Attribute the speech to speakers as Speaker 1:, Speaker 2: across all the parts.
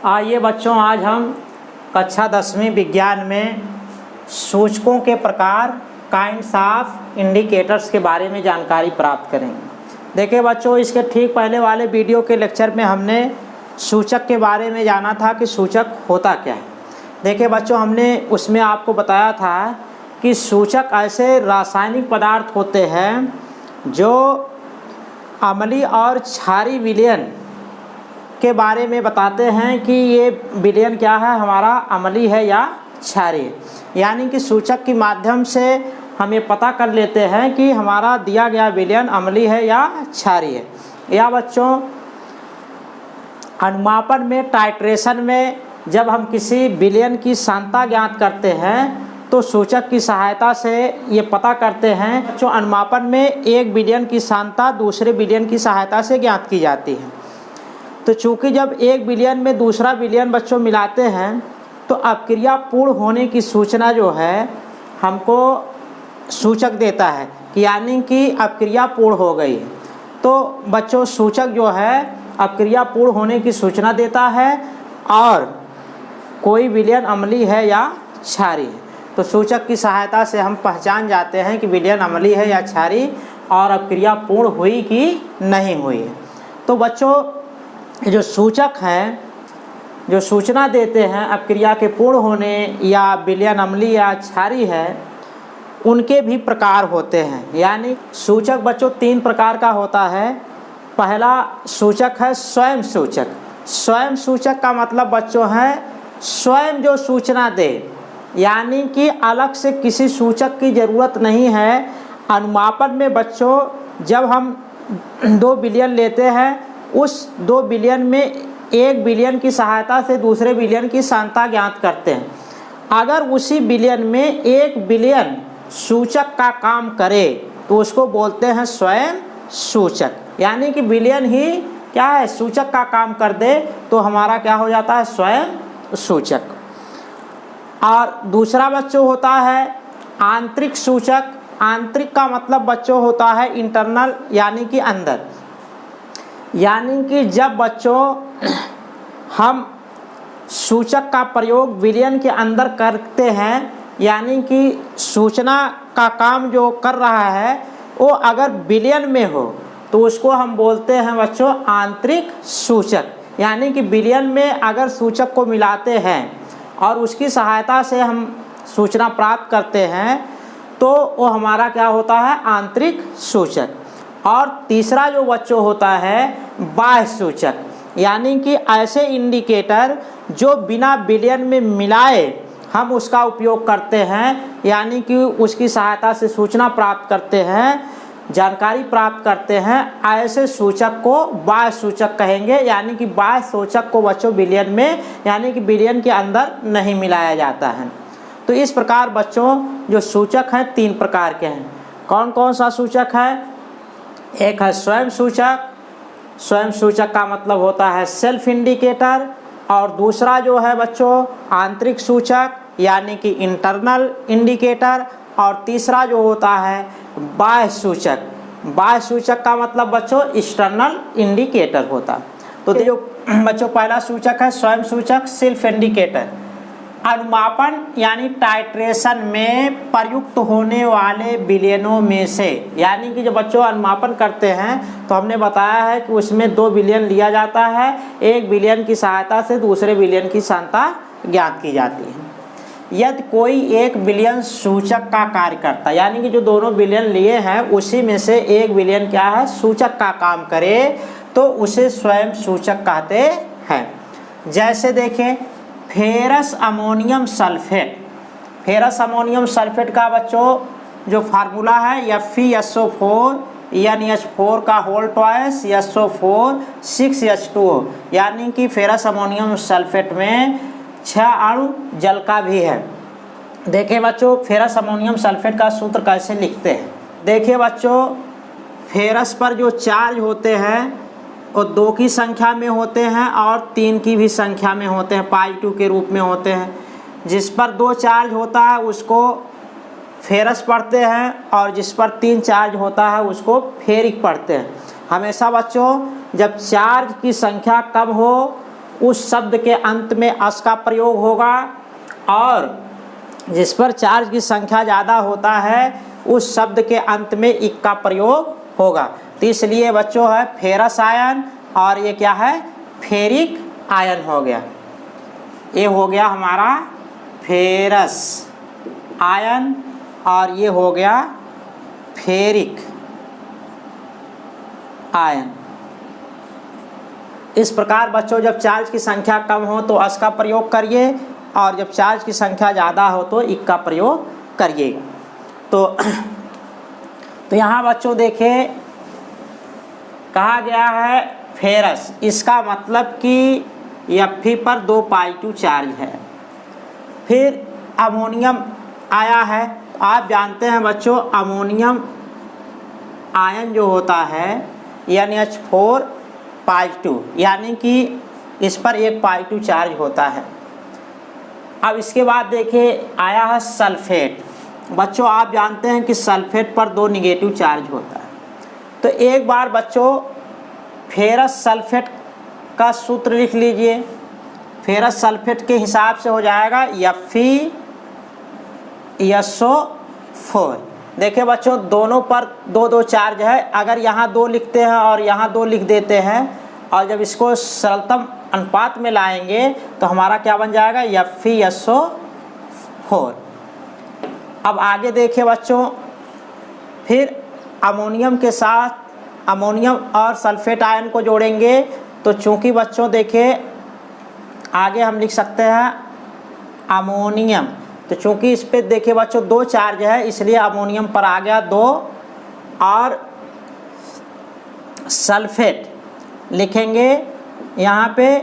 Speaker 1: आइए बच्चों, आज हम कक्षा 10वीं विज्ञान में सूचकों के प्रकार काइंड्स ऑफ इंडिकेटर्स के बारे में जानकारी प्राप्त करेंगे। देखिए बच्चों, इसके ठीक पहले वाले वीडियो के लेक्चर में हमने सूचक के बारे में जाना था कि सूचक होता क्या है। देखिए बच्चों, हमने उसमें आपको बताया था कि सूचक ऐसे रासायनिक पदार्थ होते हैं जो अम्लीय और क्षारीय विलयन के बारे में बताते हैं कि ये विलयन क्या है, हमारा अम्लीय है या क्षारीय। यानी कि सूचक के माध्यम से हम ये पता कर लेते हैं कि हमारा दिया गया विलयन अम्लीय है या क्षारीय है। या बच्चों, अनुमापन में टाइट्रेशन में जब हम किसी विलयन की सांद्रता ज्ञात करते हैं तो सूचक की सहायता से ये पता करते हैं। बच्चों, अनुमापन में एक विलयन की सांद्रता दूसरे विलयन की सहायता से ज्ञात की जाती है। तो चूँकि जब एक विलयन में दूसरा विलयन बच्चों मिलाते हैं तो अपक्रिया पूर्ण होने की सूचना जो है हमको सूचक देता है कि यानी कि अपक्रिया पूर्ण हो गई है। तो बच्चों, सूचक जो है अपक्रिया पूर्ण होने की सूचना देता है और कोई विलयन अम्लीय है या क्षारीय है। तो सूचक की सहायता से हम पहचान जाते हैं कि विलयन अम्लीय है या क्षारीय और अपक्रिया पूर्ण हुई कि नहीं हुई है। तो बच्चों, जो सूचक हैं जो सूचना देते हैं अपक्रिया के पूर्ण होने या विलयन अम्लीय या क्षारीय है, उनके भी प्रकार होते हैं। यानी सूचक बच्चों 3 प्रकार का होता है। पहला सूचक है स्वयं सूचक। स्वयं सूचक का मतलब बच्चों है स्वयं जो सूचना दे, यानी कि अलग से किसी सूचक की ज़रूरत नहीं है। अनुमापन में बच्चों जब हम 2 विलयन लेते हैं, उस 2 विलयन में एक विलयन की सहायता से दूसरे विलयन की सांद्रता ज्ञात करते हैं। अगर उसी विलयन में एक विलयन सूचक का काम करे तो उसको बोलते हैं स्वयं सूचक। यानी कि विलयन ही क्या है, सूचक का काम कर दे तो हमारा क्या हो जाता है, स्वयं सूचक। और दूसरा बच्चों होता है आंतरिक सूचक। आंतरिक का मतलब बच्चों होता है इंटरनल, यानी कि अंदर। यानी कि जब बच्चों हम सूचक का प्रयोग विलयन के अंदर करते हैं, यानी कि सूचना का काम जो कर रहा है वो अगर विलयन में हो तो उसको हम बोलते हैं बच्चों आंतरिक सूचक। यानी कि विलयन में अगर सूचक को मिलाते हैं और उसकी सहायता से हम सूचना प्राप्त करते हैं तो वो हमारा क्या होता है, आंतरिक सूचक। और तीसरा जो बच्चों होता है बाह्य सूचक। यानी कि ऐसे इंडिकेटर जो बिना विलयन में मिलाए हम उसका उपयोग करते हैं, यानी कि उसकी सहायता से सूचना प्राप्त करते हैं, जानकारी प्राप्त करते हैं, ऐसे सूचक को बाह्य सूचक कहेंगे। यानी कि बाह्य सूचक को बच्चों विलयन में, यानी कि विलयन के अंदर नहीं मिलाया जाता है। तो इस प्रकार बच्चों जो सूचक हैं 3 प्रकार के हैं। कौन कौन सा सूचक है? एक है स्वयं सूचक। स्वयं सूचक का मतलब होता है सेल्फ इंडिकेटर। और दूसरा जो है बच्चों आंतरिक सूचक, यानी कि इंटरनल इंडिकेटर। और तीसरा जो होता है बाह्य सूचक। बाह्य सूचक का मतलब बच्चों एक्सटर्नल इंडिकेटर होता। तो जो बच्चों पहला सूचक है स्वयं सूचक, सेल्फ इंडिकेटर। अनुमापन यानी टाइट्रेशन में प्रयुक्त होने वाले विलयनों में से, यानी कि जब बच्चों अनुमापन करते हैं तो हमने बताया है कि उसमें 2 विलयन लिया जाता है, एक विलयन की सहायता से दूसरे विलयन की सांद्रता ज्ञात की जाती है। यदि कोई एक विलयन सूचक का कार्य करता, यानी कि जो दोनों विलयन लिए हैं उसी में से एक विलयन क्या है, सूचक का काम करे, तो उसे स्वयं सूचक कहते हैं। जैसे देखें ferrous ammonium sulphate. Ferrous ammonium sulphate का बच्चों जो फार्मूला है FeSO4 NH4 का होल ट्वाइस SO4 6H2O। यानी कि फेरस अमोनियम सल्फेट में 6 अणु जल का भी है। देखिए बच्चों फेरस अमोनियम सल्फेट का सूत्र कैसे लिखते हैं। देखिए बच्चों, फेरस पर जो चार्ज होते हैं वो 2 की संख्या में होते हैं और 3 की भी संख्या में होते हैं, π2 के रूप में होते हैं। जिस पर 2 चार्ज होता है उसको फेरस पढ़ते हैं और जिस पर 3 चार्ज होता है उसको फेरिक पढ़ते हैं। हमेशा बच्चों जब चार्ज की संख्या कम हो उस शब्द के अंत में अस का प्रयोग होगा, और जिस पर चार्ज की संख्या ज़्यादा होता है उस शब्द के अंत में इक का प्रयोग होगा। तो इसलिए बच्चों है फेरस आयन, और ये क्या है, फेरिक आयन हो गया। ये हो गया हमारा फेरस आयन, और ये हो गया फेरिक आयन। इस प्रकार बच्चों जब चार्ज की संख्या कम हो तो अस का प्रयोग करिए, और जब चार्ज की संख्या ज़्यादा हो तो इक का प्रयोग करिएगा। तो यहाँ बच्चों देखिए कहा गया है फेरस, इसका मतलब कि Fe पर 2 पॉजिटिव चार्ज है। फिर अमोनियम आया है, आप जानते हैं बच्चों अमोनियम आयन जो होता है NH4 पॉजिटिव, यानी कि इस पर 1 पॉजिटिव चार्ज होता है। अब इसके बाद देखिए आया है सल्फेट। बच्चों आप जानते हैं कि सल्फेट पर 2 निगेटिव चार्ज होता है। तो एक बार बच्चों फेरस सल्फेट का सूत्र लिख लीजिए। फेरस सल्फेट के हिसाब से हो जाएगा FeSO4। देखिए बच्चों दोनों पर 2-2 चार्ज है, अगर यहाँ 2 लिखते हैं और यहाँ 2 लिख देते हैं, और जब इसको सरलतम अनुपात में लाएंगे तो हमारा क्या बन जाएगा, FeSO4। अब आगे देखिए बच्चों, फिर अमोनियम के साथ अमोनियम और सल्फेट आयन को जोड़ेंगे। तो चूंकि बच्चों देखिए आगे हम लिख सकते हैं अमोनियम, तो चूंकि इस पे देखिए बच्चों 2 चार्ज है इसलिए अमोनियम पर आ गया 2, और सल्फेट लिखेंगे यहाँ पे,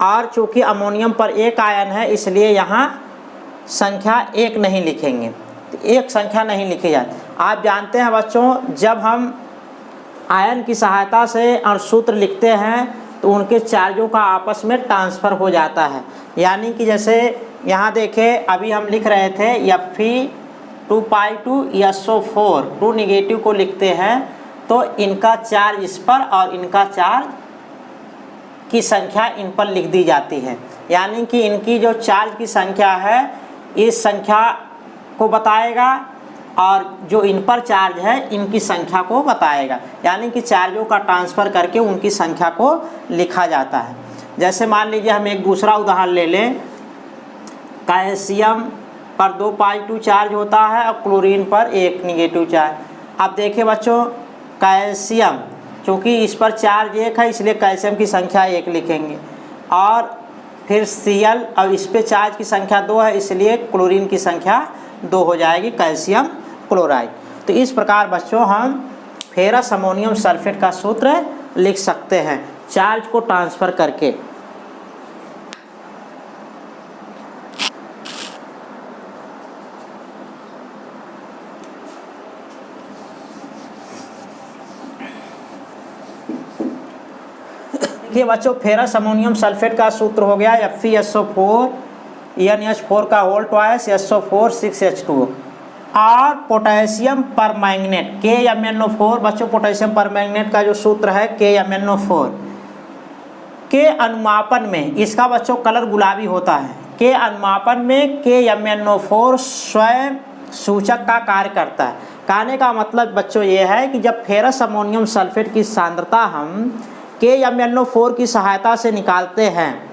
Speaker 1: और चूंकि अमोनियम पर 1 आयन है इसलिए यहाँ संख्या 1 नहीं लिखेंगे, तो 1 संख्या नहीं लिखी जाती। आप जानते हैं बच्चों जब हम आयन की सहायता से अणुसूत्र लिखते हैं तो उनके चार्जों का आपस में ट्रांसफ़र हो जाता है। यानी कि जैसे यहाँ देखें अभी हम लिख रहे थे Fe2 2 निगेटिव को लिखते हैं, तो इनका चार्ज इस पर और इनका चार्ज की संख्या इन पर लिख दी जाती है। यानी कि इनकी जो चार्ज की संख्या है इस संख्या को बताएगा, और जो इन पर चार्ज है इनकी संख्या को बताएगा। यानी कि चार्जों का ट्रांसफ़र करके उनकी संख्या को लिखा जाता है। जैसे मान लीजिए हम एक दूसरा उदाहरण ले लें, कैल्शियम पर 2 पॉजिटिव चार्ज होता है और क्लोरीन पर 1 निगेटिव चार्ज। अब देखिए बच्चों कैल्शियम चूँकि इस पर चार्ज 1 है इसलिए कैल्शियम की संख्या 1 लिखेंगे, और फिर Cl और इस पे चार्ज की संख्या 2 है इसलिए क्लोरीन की संख्या 2 हो जाएगी, कैल्शियम क्लोराइड। तो इस प्रकार बच्चों हम फेरस अमोनियम सल्फेट का सूत्र लिख सकते हैं चार्ज को ट्रांसफ़र करके। देखिए बच्चों फेरस अमोनियम सल्फेट का सूत्र हो गया FeSO4 NH4 का होल ट्वाइस SO4 6H2। और पोटेशियम परमैंगनेट KMnO4 बच्चों पोटेशियम परमैंगनेट का जो सूत्र है KMnO4 के अनुमापन में, इसका बच्चों कलर गुलाबी होता है, के अनुमापन में KMnO4 स्वयं सूचक का कार्य करता है। कहने का मतलब बच्चों ये है कि जब फेरस अमोनियम सल्फेट की सांद्रता हम KMnO4 की सहायता से निकालते हैं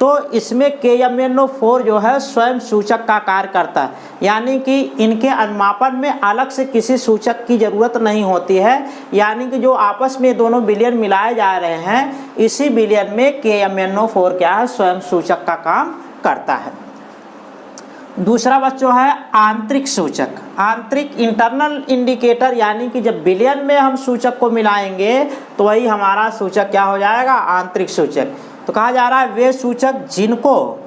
Speaker 1: तो इसमें KMnO4 जो है स्वयं सूचक का कार्य करता है। यानी कि इनके अनुमापन में अलग से किसी सूचक की ज़रूरत नहीं होती है। यानी कि जो आपस में दोनों विलयन मिलाए जा रहे हैं इसी विलयन में KMnO4 क्या है, स्वयं सूचक का काम करता है। दूसरा बच्चों है आंतरिक सूचक, आंतरिक इंटरनल इंडिकेटर। यानी कि जब विलयन में हम सूचक को मिलाएंगे तो वही हमारा सूचक क्या हो जाएगा, आंतरिक सूचक। तो कहा जा रहा है वे सूचक जिनको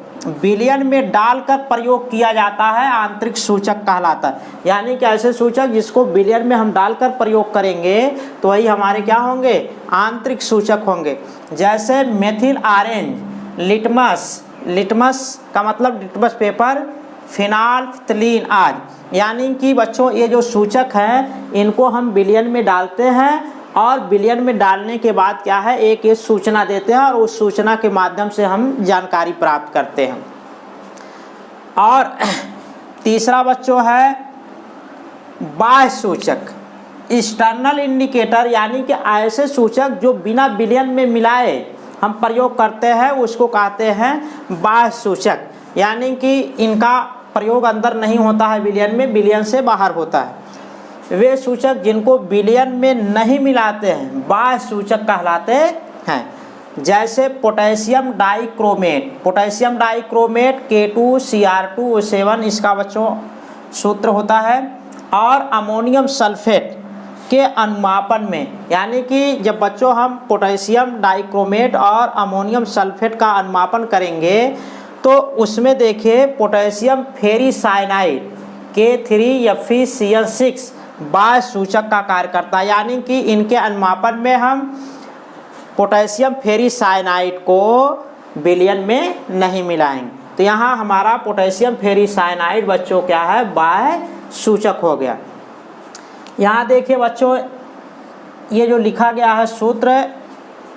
Speaker 1: विलयन में डालकर प्रयोग किया जाता है आंतरिक सूचक कहलाता है। यानी कि ऐसे सूचक जिसको विलयन में हम डालकर प्रयोग करेंगे तो वही हमारे क्या होंगे, आंतरिक सूचक होंगे। जैसे मेथिल ऑरेंज, लिटमस, लिटमस का मतलब लिटमस पेपर, फिनाल्फ्थलीन आदि। यानी कि बच्चों ये जो सूचक हैं इनको हम विलयन में डालते हैं और विलयन में डालने के बाद क्या है, एक ये सूचना देते हैं और उस सूचना के माध्यम से हम जानकारी प्राप्त करते हैं। और तीसरा बच्चों है बाह्य सूचक, एक्सटर्नल इंडिकेटर, यानी कि ऐसे सूचक जो बिना विलयन में मिलाए हम प्रयोग करते हैं उसको कहते हैं बाह्य सूचक, यानी कि इनका प्रयोग अंदर नहीं होता है विलयन में, विलयन से बाहर होता है। वे सूचक जिनको विलयन में नहीं मिलाते हैं बाह्य सूचक कहलाते हैं। जैसे potassium dichromate, potassium dichromate K2Cr2O7 इसका बच्चों सूत्र होता है। और अमोनियम सल्फेट के अनुमापन में, यानी कि जब बच्चों हम पोटेशियम डाइक्रोमेट और अमोनियम सल्फेट का अनुमापन करेंगे तो उसमें देखिए पोटेशियम फेरीसाइनाइड K3FeCN6 बाह्य सूचक का कार्य करता है, यानी कि इनके अनुमापन में हम पोटेशियम फेरीसाइनाइड को विलयन में नहीं मिलाएंगे। तो यहाँ हमारा पोटेशियम फेरीसाइनाइड बच्चों क्या है, बाह्य सूचक हो गया। यहाँ देखिए बच्चों ये जो लिखा गया है सूत्र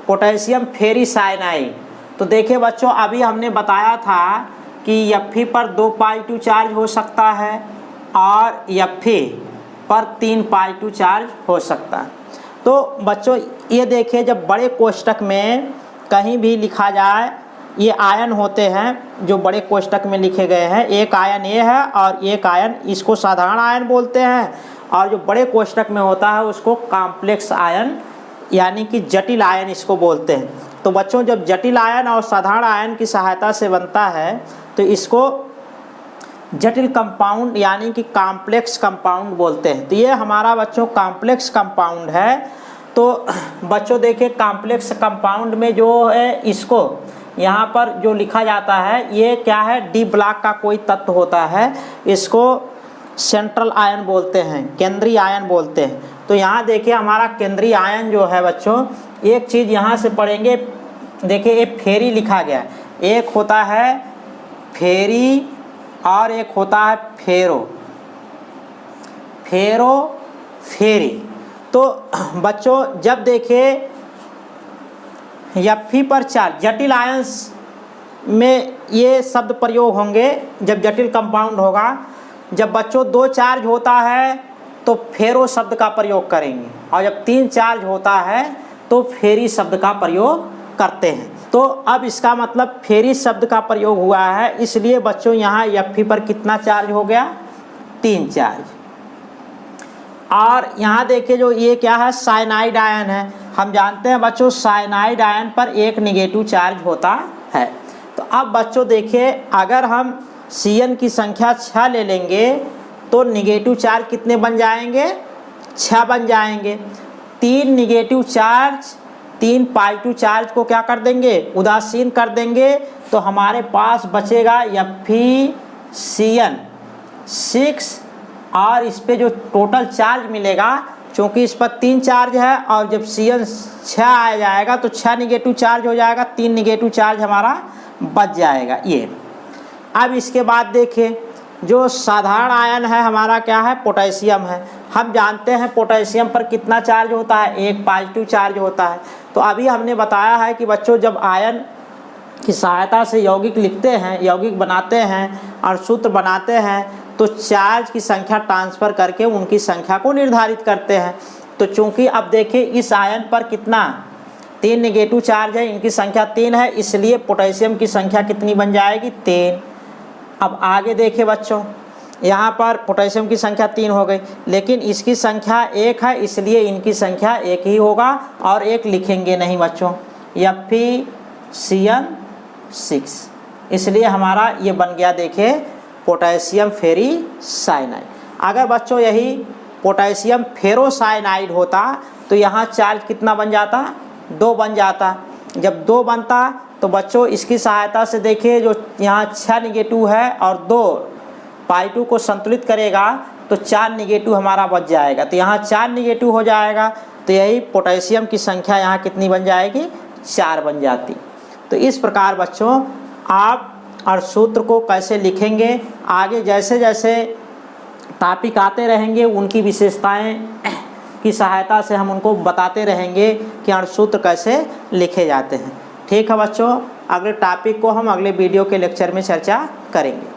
Speaker 1: पोटेशियम फेरीसाइनाइड, तो देखिए बच्चों अभी हमने बताया था कि Fe पर 2π2 चार्ज हो सकता है और Fe पर 3π2 चार्ज हो सकता है। तो बच्चों ये देखिए जब बड़े कोष्टक में कहीं भी लिखा जाए, ये आयन होते हैं जो बड़े कोष्टक में लिखे गए हैं, एक आयन ये है और एक आयन, इसको साधारण आयन बोलते हैं, और जो बड़े कोष्टक में होता है उसको कॉम्प्लेक्स आयन यानी कि जटिल आयन इसको बोलते हैं। तो बच्चों जब जटिल आयन और साधारण आयन की सहायता से बनता है तो इसको जटिल कंपाउंड यानी कि कॉम्प्लेक्स कंपाउंड बोलते हैं। तो ये हमारा बच्चों कॉम्प्लेक्स कंपाउंड है। तो बच्चों देखिए कॉम्प्लेक्स कंपाउंड में जो है इसको यहाँ पर जो लिखा जाता है ये क्या है, डी ब्लॉक का कोई तत्व होता है, इसको सेंट्रल आयन बोलते हैं, केंद्रीय आयन बोलते हैं। तो यहाँ देखिए हमारा केंद्रीय आयन जो है बच्चों, एक चीज़ यहाँ से पढ़ेंगे, देखिए ये फेरी लिखा गया है, एक होता है फेरी और एक होता है फेरो, फेरो फेरी। तो बच्चों जब देखिए Fe पर चार्ज, जटिल आयंस में ये शब्द प्रयोग होंगे जब जटिल कंपाउंड होगा। जब बच्चों 2 चार्ज होता है तो फेरो शब्द का प्रयोग करेंगे, और जब 3 चार्ज होता है तो फेरी शब्द का प्रयोग करते हैं। तो अब इसका मतलब फेरी शब्द का प्रयोग हुआ है, इसलिए बच्चों यहाँ Fe पर कितना चार्ज हो गया, 3 चार्ज। और यहाँ देखिए जो ये क्या है, साइनाइड आयन है। हम जानते हैं बच्चों साइनाइड आयन पर 1 नेगेटिव चार्ज होता है। तो अब बच्चों देखिए अगर हम Cn की संख्या 6 ले लेंगे तो नेगेटिव चार्ज कितने बन जाएंगे, 6 बन जाएंगे। 3 नेगेटिव चार्ज 3π2 चार्ज को क्या कर देंगे, उदासीन कर देंगे, तो हमारे पास बचेगा FeCN6 और इस पे जो टोटल चार्ज मिलेगा, क्योंकि इस पर 3 चार्ज है और जब Cn 6 आ जाएगा तो 6 नेगेटिव चार्ज हो जाएगा, 3 नेगेटिव चार्ज हमारा बच जाएगा ये। अब इसके बाद देखिए जो साधारण आयन है हमारा क्या है, पोटेशियम है। हम जानते हैं पोटेशियम पर कितना चार्ज होता है, 1 पॉजिटिव चार्ज होता है। तो अभी हमने बताया है कि बच्चों जब आयन की सहायता से यौगिक लिखते हैं, यौगिक बनाते हैं और सूत्र बनाते हैं तो चार्ज की संख्या ट्रांसफ़र करके उनकी संख्या को निर्धारित करते हैं। तो चूंकि अब देखिए इस आयन पर कितना, 3 नेगेटिव चार्ज है, इनकी संख्या 3 है, इसलिए पोटेशियम की संख्या कितनी बन जाएगी, 3। अब आगे देखिए बच्चों यहाँ पर पोटेशियम की संख्या 3 हो गई, लेकिन इसकी संख्या 1 है, इसलिए इनकी संख्या 1 ही होगा और 1 लिखेंगे नहीं बच्चों, FeCN6, इसलिए हमारा ये बन गया देखिए पोटेशियम फेरीसाइनाइड। अगर बच्चों यही पोटेशियम फेरोसाइनाइड होता तो यहाँ चार्ज कितना बन जाता, 2 बन जाता। जब 2 बनता तो बच्चों इसकी सहायता से देखिए जो यहाँ 6 नेगेटिव है और 2π2 को संतुलित करेगा तो 4 नेगेटिव हमारा बच जाएगा। तो यहाँ 4 नेगेटिव हो जाएगा, तो यही पोटेशियम की संख्या यहाँ कितनी बन जाएगी, 4 बन जाती। तो इस प्रकार बच्चों आप और सूत्र को कैसे लिखेंगे, आगे जैसे जैसे टॉपिक आते रहेंगे उनकी विशेषताएं की सहायता से हम उनको बताते रहेंगे कि अणुसूत्र कैसे लिखे जाते हैं। ठीक है बच्चों, अगले टॉपिक को हम अगले वीडियो के लेक्चर में चर्चा करेंगे।